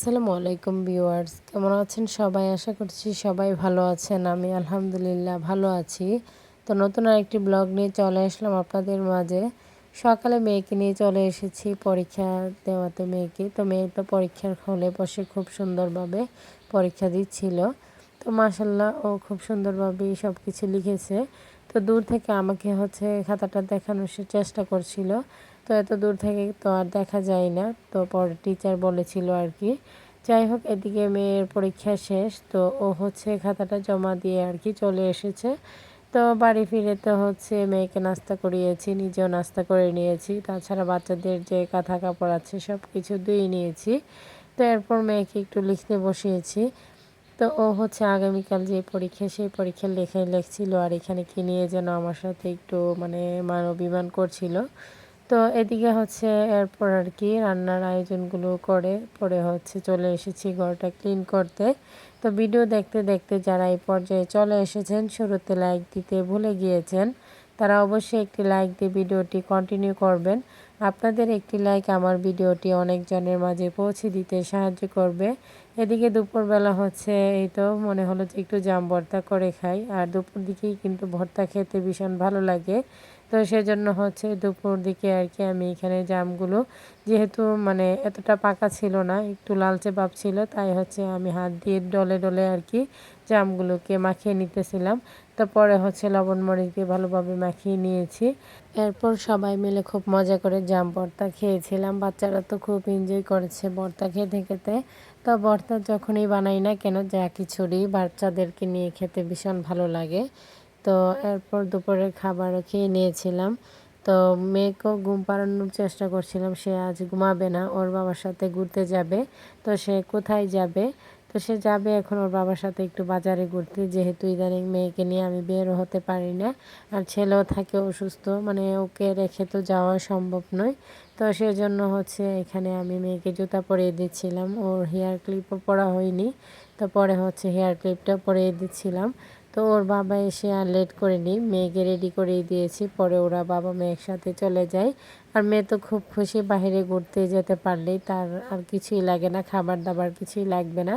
আসসালামু আলাইকুম ভিউয়ার্স, কেমন আছেন সবাই? আশা করছি সবাই ভালো আছেন। আমি আলহামদুলিল্লাহ ভালো আছি। তো নতুন আরেকটি ব্লগ নিয়ে চলে আসলাম আপনাদের মাঝে। সকালে মেয়েকে নিয়ে চলে এসেছি পরীক্ষা দেওয়াতে মেয়েকে। তো মেয়ে তো পরীক্ষার হলে বসে খুব সুন্দরভাবে পরীক্ষা দিচ্ছিল। তো মাশাল্লাহ ও খুব সুন্দরভাবেই সব কিছু লিখেছে। তো দূর থেকে আমাকে খাতাটা দেখানোর সে চেষ্টা করছিল। তো এত দূর থেকে তো আর দেখা যায় না, তো পরে টিচার বলেছিল আর কি। যাই হোক, এদিকে মেয়ের পরীক্ষা শেষ, তো ও খাতাটা জমা দিয়ে আর কি চলে এসেছে। তো বাড়ি ফিরে তো মেয়েকে নাস্তা করিয়েছি, নিজেও নাস্তা করে নিয়েছি, তাছাড়া বাচ্চাদের যে কাঁথা কাপড় আছে সব কিছু ধুয়ে নিয়েছি। তো এরপর মেয়েকে একটু লিখতে বসিয়েছি। তো ও আগামীকাল যে পরীক্ষা সেই পরীক্ষার লেখাই লিখছিল, আর এখানে কি নিয়ে যেন আমার সাথে একটু মান অভিমান করছিল। তো এদিকে এরপর আর কি রান্নার আয়োজনগুলো করে পরে চলে এসেছি ঘরটা ক্লিন করতে। তো ভিডিও দেখতে দেখতে যারা এই পর্যায়ে চলে এসেছেন, শুরুতে লাইক দিতে ভুলে গিয়েছেন, তারা অবশ্যই একটি লাইক দিয়ে ভিডিওটি কন্টিনিউ করবেন। আপনাদের একটি লাইক আমার ভিডিওটি অনেকজনের মাঝে পৌঁছে দিতে সাহায্য করবে। এদিকে দুপুরবেলা এই তো মনে হলো যে একটু জাম ভর্তা করে খাই, আর দুপুর দিকেই কিন্তু ভর্তা খেতে ভীষণ ভালো লাগে। তো সেজন্য দুপুর দিকে আর কি আমি এখানে জামগুলো, যেহেতু এতটা পাকা ছিল না, একটু লালচে ভাব ছিল, তাই আমি হাত দিয়ে ডলে ডলে আর কি জামগুলোকে মাখিয়ে নিতেছিলাম। তো পরে লবণ মরিচ দিয়ে ভালোভাবে মাখিয়ে নিয়েছি। এরপর সবাই মিলে খুব মজা করে জাম ভর্তা খেয়েছিলাম। বাচ্চারা তো খুব এনজয় করেছে ভর্তা খেতে খেতে। তো ভর্তা যখনই বানাই না কেন, যা খিচুড়ি বাচ্চাদেরকে নিয়ে খেতে ভীষণ ভালো লাগে। তো এরপর দুপুরের খাবারও খেয়ে নিয়েছিলাম। তো মেয়েকেও ঘুম পাড়ানোর চেষ্টা করছিলাম, সে আজ ঘুমাবে না, ওর বাবার সাথে ঘুরতে যাবে। তো সে কোথায় যাবে? তো সে যাবে এখন ওর বাবার সাথে একটু বাজারে ঘুরতে, যেহেতু ইদানিং মেয়েকে নিয়ে আমি বেরও হতে পারি না, আর ছেলেও থাকে অসুস্থ, ওকে রেখে তো যাওয়া সম্ভব নয়। তো সেজন্য এখানে আমি মেয়েকে জুতা পরিয়ে দিচ্ছিলাম, ওর হেয়ার ক্লিপও পরা হয়নি। তো পরে হেয়ার ক্লিপটা পরিয়ে দিচ্ছিলাম। তো ওর বাবা এসে আর লেট করেনি, মেয়েকে রেডি করিয়ে দিয়েছি, পরে ওরা বাবা মেয়ে একসাথে চলে যায়। আর মেয়ে তো খুব খুশি, বাইরে ঘুরতে যেতে পারলেই তার আর কিছুই লাগে না, খাবার দাবার কিছুই লাগবে না,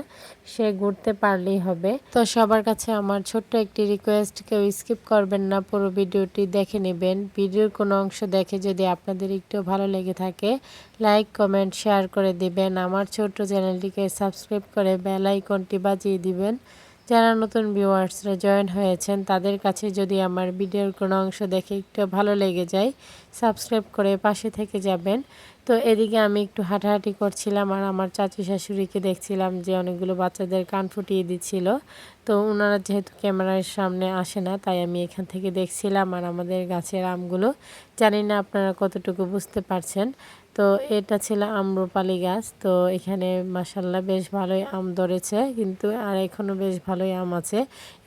সে ঘুরতে পারলেই হবে। তো সবার কাছে আমার ছোট্ট একটি রিকোয়েস্ট, কেউ স্কিপ করবেন না, পুরো ভিডিওটি দেখে নেবেন। ভিডিওর কোনো অংশ দেখে যদি আপনাদের একটু ভালো লেগে থাকে, লাইক কমেন্ট শেয়ার করে দিবেন। আমার ছোট্ট চ্যানেলটিকে সাবস্ক্রাইব করে বেল আইকনটি বাজিয়ে দিবেন। যারা নতুন ভিউয়ার্সরা জয়েন হয়েছেন, তাদের কাছে যদি আমার ভিডিওর কোনো অংশ দেখে একটু ভালো লেগে যায়, সাবস্ক্রাইব করে পাশে থেকে যাবেন। তো এদিকে আমি একটু হাঁটাহাঁটি করছিলাম, আর আমার চাচি শাশুড়িকে দেখছিলাম যে অনেকগুলো বাচ্চাদের কান ফুটিয়ে দিচ্ছিল। তো ওনারা যেহেতু ক্যামেরার সামনে আসে না, তাই আমি এখান থেকে দেখছিলাম। আর আমাদের গাছের আমগুলো, জানি না আপনারা কতটুকু বুঝতে পারছেন। তো এটা ছিল আম্রপালি গাছ। তো এখানে মাশাল্লাহ বেশ ভালোই আম ধরেছে, কিন্তু আর এখনও বেশ ভালোই আম আছে।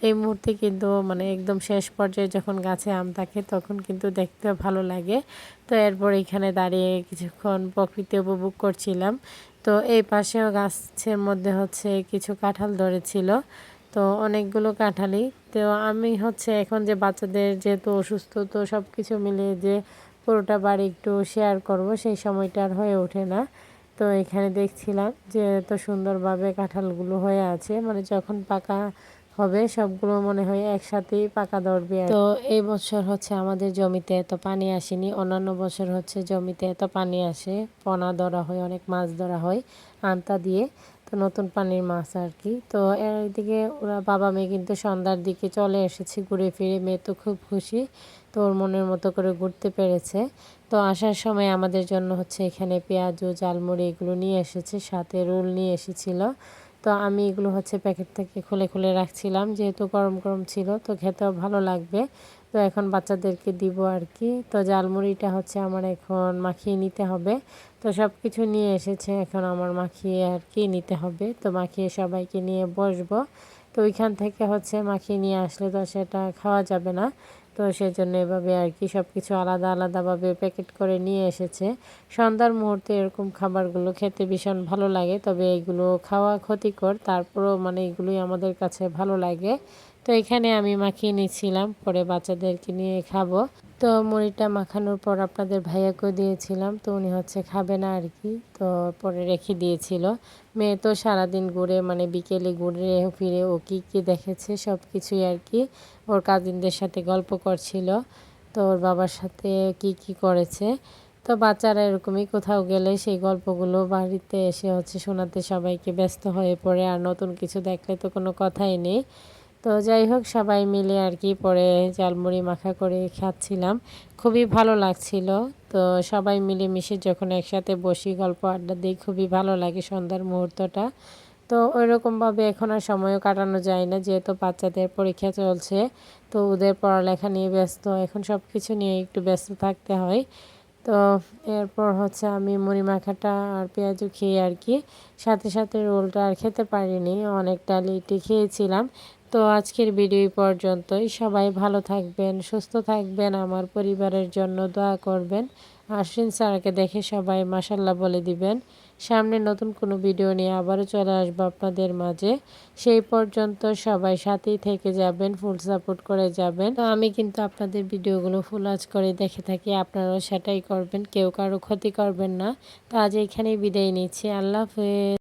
এই মুহূর্তে কিন্তু একদম শেষ পর্যায়ে যখন গাছে আম থাকে তখন কিন্তু দেখতে ভালো লাগে। তো এরপর এখানে দাঁড়িয়ে কিছুক্ষণ প্রকৃতি উপভোগ করছিলাম। তো এই পাশেও গাছের মধ্যে কিছু কাঁঠাল ধরেছিল, তো অনেকগুলো কাঁঠালই। তো আমি এখন যে বাচ্চাদের যেহেতু অসুস্থ, তো সব কিছু মিলিয়ে যে পুরোটা বাড়ি একটু শেয়ার করব, সেই সময়টা আর হয়ে ওঠে না। তো এখানে দেখছিলাম যে এত সুন্দরভাবে কাঁঠালগুলো হয়ে আছে, যখন পাকা হবে সবগুলো মনে হয় একসাথেই পাকা ধরবে। তো এই বছর আমাদের জমিতে এত পানি আসেনি, অন্যান্য বছর জমিতে এত পানি আসে, পোনা ধরা হয়, অনেক মাছ ধরা হয় আন্তা দিয়ে। তো নতুন পানির মাছ আর কি। তো এদিকে ওরা বাবা মেয়ে কিন্তু সন্ধ্যার দিকে চলে এসেছে ঘুরে ফিরে, মেয়ে তো খুব খুশি, তো ওর মনের মতো করে ঘুরতে পেরেছে। তো আসার সময় আমাদের জন্য এখানে পেঁয়াজ ও ঝালমুড়ি এগুলো নিয়ে এসেছে, সাথে রোল নিয়ে এসেছিল। তো আমি এগুলো প্যাকেট থেকে খুলে খুলে রাখছিলাম, যেহেতু গরম গরম ছিল, তো খেতেও ভালো লাগবে। তো এখন বাচ্চাদেরকে দিব আর কি। তো ঝালমুড়িটা আমার এখন মাখিয়ে নিতে হবে। তো সব কিছু নিয়ে এসেছে, এখন আমার মাখিয়ে আর কি নিতে হবে। তো মাখিয়ে সবাইকে নিয়ে বসবো। তো ওইখান থেকে মাখিয়ে নিয়ে আসলে তো সেটা খাওয়া যাবে না, তো সেজন্য এভাবে আর কি সব কিছু আলাদা আলাদাভাবে প্যাকেট করে নিয়ে এসেছে। সন্ধ্যার মুহূর্তে এরকম খাবারগুলো খেতে ভীষণ ভালো লাগে, তবে এগুলো খাওয়া ক্ষতিকর, তারপরেও এগুলোই আমাদের কাছে ভালো লাগে। তো এখানে আমি মাখিয়ে নিচ্ছিলাম, পরে বাচ্চাদেরকে নিয়ে খাবো। তো মুড়িটা মাখানোর পর আপনাদের ভাইয়াকেও দিয়েছিলাম, তো উনি হচ্ছে খাবে না আর কি, তো পরে রেখে দিয়েছিল। মেয়ে তো সারাদিন ঘুরে মানে বিকেলে ঘুরে ফিরে ও কী কী দেখেছে সব কিছুই আর কি ওর কাজিনদের সাথে গল্প করছিল, তো ওর বাবার সাথে কি কি করেছে। তো বাচ্চারা এরকমই কোথাও গেলে সেই গল্পগুলো বাড়িতে এসে হচ্ছে শোনাতে সবাইকে ব্যস্ত হয়ে পড়ে, আর নতুন কিছু দেখলে তো কোনো কথাই নেই। তো যাই হোক সবাই মিলে আর কি পরে ঝালমুড়ি মাখা করে খাচ্ছিলাম, খুবই ভালো লাগছিল। তো সবাই মিলেমিশে যখন একসাথে বসি গল্প আড্ডা দিই খুবই ভালো লাগে সন্ধ্যার মুহূর্তটা। তো ওইরকমভাবে এখন আর সময়ও কাটানো যায় না, যেহেতু বাচ্চাদের পরীক্ষা চলছে, তো ওদের পড়ালেখা নিয়ে ব্যস্ত, এখন সব কিছু নিয়ে একটু ব্যস্ত থাকতে হয়। তো এরপর হচ্ছে আমি মুড়ি মাখাটা আর পেঁয়াজু খেয়ে আর কি সাথে সাথে রোলটা আর খেতে পারিনি, অনেকটা লেটে খেয়েছিলাম। তো আজকের ভিডিও পর্যন্তই, সবাই ভালো থাকবেন, সুস্থ থাকবেন, আমার পরিবারের জন্য দোয়া করবেন। আশ্বিন স্যারকে দেখে সবাই মাশাল্লাহ বলে দিবেন। সামনে নতুন কোনো ভিডিও নিয়ে আবারও চলে আসবো আপনাদের মাঝে। সেই পর্যন্ত সবাই সাথেই থেকে যাবেন, ফুল সাপোর্ট করে যাবেন। তো আমি কিন্তু আপনাদের ভিডিওগুলো ফুল ওয়াচ করে দেখে থাকি, আপনারাও সেটাই করবেন, কেউ কারো ক্ষতি করবেন না। তো আজ এখানেই বিদায় নিচ্ছি, আল্লাহ হাফেজ।